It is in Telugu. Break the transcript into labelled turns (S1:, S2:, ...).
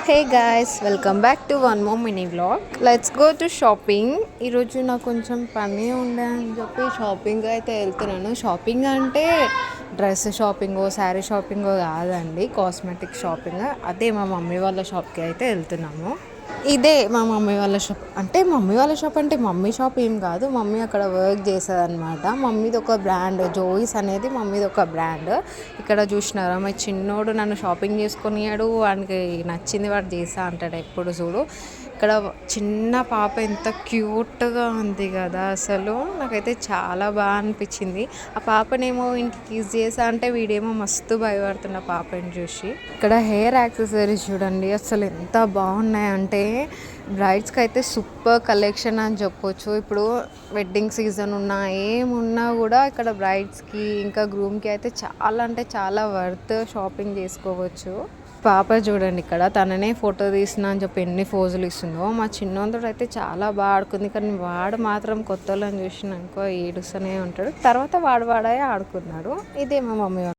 S1: Hey guys, welcome back to one more mini vlog. Let's go to shopping. ఈరోజు నాకు కొంచెం పని ఉండే అని చెప్పి షాపింగ్ అయితే వెళ్తున్నాను. షాపింగ్ అంటే డ్రెస్ షాపింగో శారీ షాపింగో కాదండి, కాస్మెటిక్ షాపింగ్. అదే మా మమ్మీ వాళ్ళ షాప్కి అయితే వెళ్తున్నాము. ఇదే మా మమ్మీ వాళ్ళ షాప్. అంటే మమ్మీ వాళ్ళ షాప్ అంటే మమ్మీ షాప్ ఏం కాదు, మమ్మీ అక్కడ వర్క్ చేస్తుంది అనమాట. మమ్మీది ఒక బ్రాండ్, జోయిస్ అనేది మమ్మీది ఒక బ్రాండ్. ఇక్కడ చూసినారా, మా చిన్నోడు నన్ను షాపింగ్ చేసుకొనియాడు, వానికి నచ్చింది వాడు చేస్తా అంటాడు ఎప్పుడు చూడు. ఇక్కడ చిన్న పాప ఎంత క్యూట్గా ఉంది కదా, అసలు నాకైతే చాలా బాగా అనిపించింది. ఆ పాపనేమో ఇంటికి కిస్ చేసా అంటే వీడేమో మస్తు భయపడుతున్న పాపని చూసి. ఇక్కడ హెయిర్ యాక్సెసరీస్ చూడండి, అసలు ఎంత బాగున్నాయంటే బ్రైడ్స్కి అయితే సూపర్ కలెక్షన్ అని చెప్పొచ్చు. ఇప్పుడు వెడ్డింగ్ సీజన్ ఉన్నా ఏమున్నా కూడా ఇక్కడ బ్రైడ్స్కి ఇంకా గ్రూమ్కి అయితే చాలా అంటే చాలా వర్త్ షాపింగ్ చేసుకోవచ్చు. పాప చూడండి, ఇక్కడ తననే ఫోటో తీసిన అని చెప్పి ఎన్ని ఫోజులు ఇస్తుందో. మా చిన్నోందడు అయితే చాలా బాగా ఆడుకుంది, కానీ వాడు మాత్రం కొత్త వాళ్ళని చూసినాకో ఏడుస్తూనే ఉంటాడు. తర్వాత వాడే ఆడుకున్నాడు. ఇదే మా మమ్మీ